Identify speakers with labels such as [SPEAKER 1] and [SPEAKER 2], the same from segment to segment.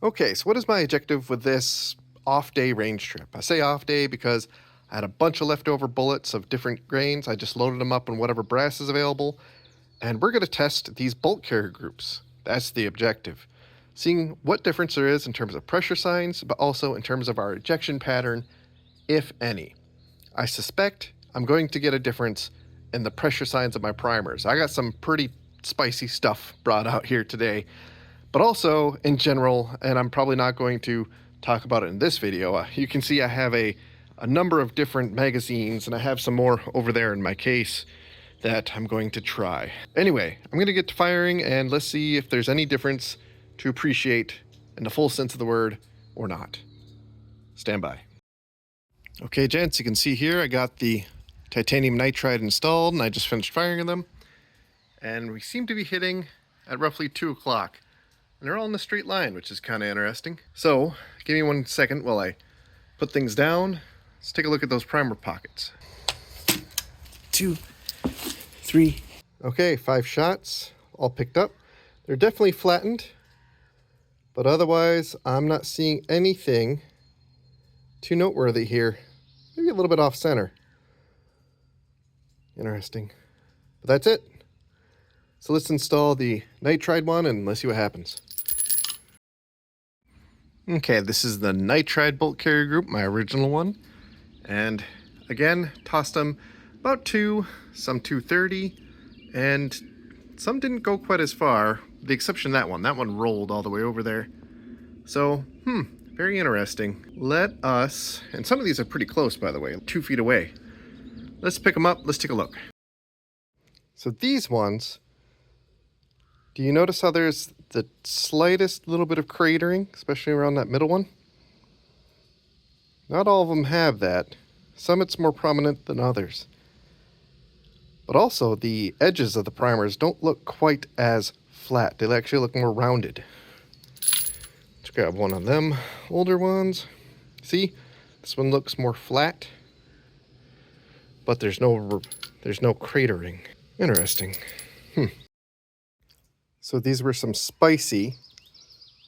[SPEAKER 1] Okay, so what is my objective with this off-day range trip? I say off-day because I had a bunch of leftover bullets of different grains. I just loaded them up on whatever brass is available, and we're going to test these bolt carrier groups. That's the objective. Seeing what difference there is in terms of pressure signs, but also in terms of our ejection pattern, if any. I suspect I'm going to get a difference in the pressure signs of my primers. I got some pretty spicy stuff brought out here today, but also in general, and I'm probably not going to talk about it in this video. You can see I have a number of different magazines, and I have some more over there in my case that I'm going to try. Anyway, I'm going to get to firing, and let's see if there's any difference to appreciate in the full sense of the word or not. Stand by. Okay, gents, you can see here I got the titanium nitride installed, and I just finished firing them. And we seem to be hitting at roughly 2 o'clock. And they're all in a straight line, which is kind of interesting. So, give me 1 second while I put things down. Let's take a look at those primer pockets. 2, 3. Okay, 5 shots, all picked up. They're definitely flattened, but otherwise, I'm not seeing anything too noteworthy here. Maybe a little bit off center. Interesting. But that's it. So let's install the nitride one and let's see what happens. Okay, this is the nitride bolt carrier group, my original one. And again, tossed them about 2, some 230, and some didn't go quite as far, with the exception of that one. That one rolled all the way over there. So, very interesting. Let us, and some of these are pretty close, by the way, 2 feet away. Let's pick them up, let's take a look. So these ones, do you notice how there's the slightest little bit of cratering, especially around that middle one? Not all of them have that. Some it's more prominent than others. But also the edges of the primers don't look quite as flat. They actually look more rounded. Let's grab one of them older ones. See, this one looks more flat, but there's no cratering. Interesting. So these were some spicy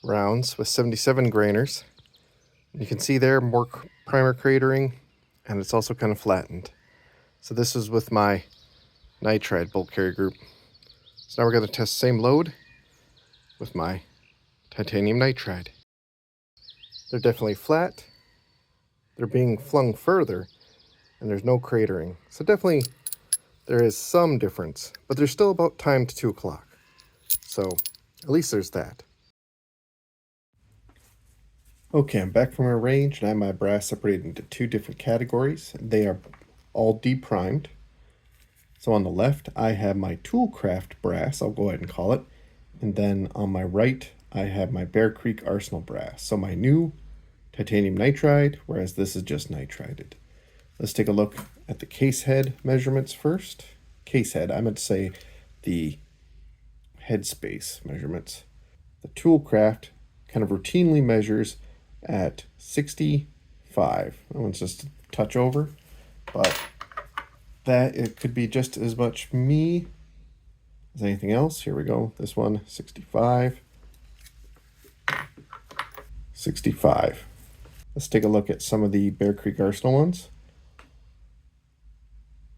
[SPEAKER 1] rounds with 77 grainers. You can see there more primer cratering, and it's also kind of flattened. So this is with my nitride bolt carrier group. So now we're going to test the same load with my titanium nitride. They're definitely flat. They're being flung further, and there's no cratering. So definitely there is some difference, but they're still about timed 2 o'clock. So at least there's that. Okay, I'm back from my range, and I have my brass separated into 2 different categories. They are all deprimed. So on the left, I have my Toolcraft brass, I'll go ahead and call it. And then on my right, I have my Bear Creek Arsenal brass. So my new titanium nitride, whereas this is just nitrided. Let's take a look at the case head measurements first. Case head, I meant to say the headspace measurements. The Toolcraft kind of routinely measures at 65. That one's just a touch over, but that it could be just as much me as anything else. Here we go. This one, 65. 65. Let's take a look at some of the Bear Creek Arsenal ones.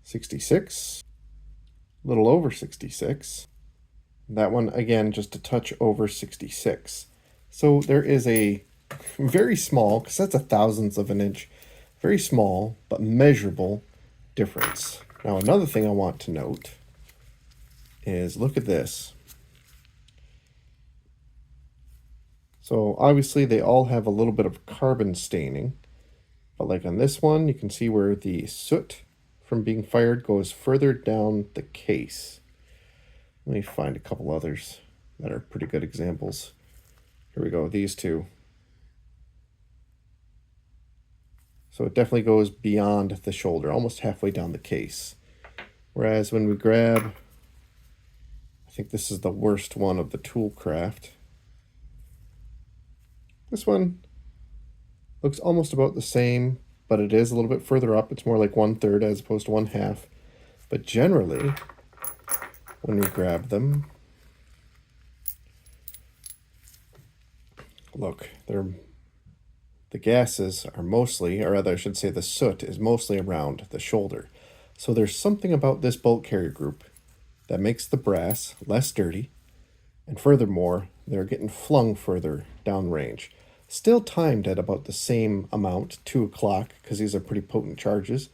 [SPEAKER 1] 66. A little over 66. That one, again, just a touch over 66. So there is a very small, because that's a thousandth of an inch, very small but measurable difference. Now another thing I want to note is look at this. So obviously they all have a little bit of carbon staining, but like on this one, you can see where the soot from being fired goes further down the case. Let me find a couple others that are pretty good examples. Here we go, these two. So it definitely goes beyond the shoulder, almost halfway down the case. Whereas when we grab, I think this is the worst one of the Toolcraft. This one looks almost about the same, but it is a little bit further up. It's more like 1/3 as opposed to 1/2. But generally, when we grab them, Look, the gases are mostly, or rather I should say the soot is mostly around the shoulder. So there's something about this bolt carrier group that makes the brass less dirty, and furthermore, they're getting flung further downrange. Still timed at about the same amount, 2 o'clock, because these are pretty potent charges,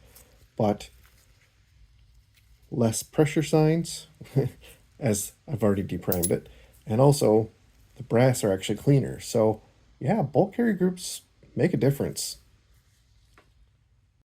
[SPEAKER 1] but less pressure signs, as I've already deprimed it, and also the brass are actually cleaner. So yeah, bolt carrier groups make a difference.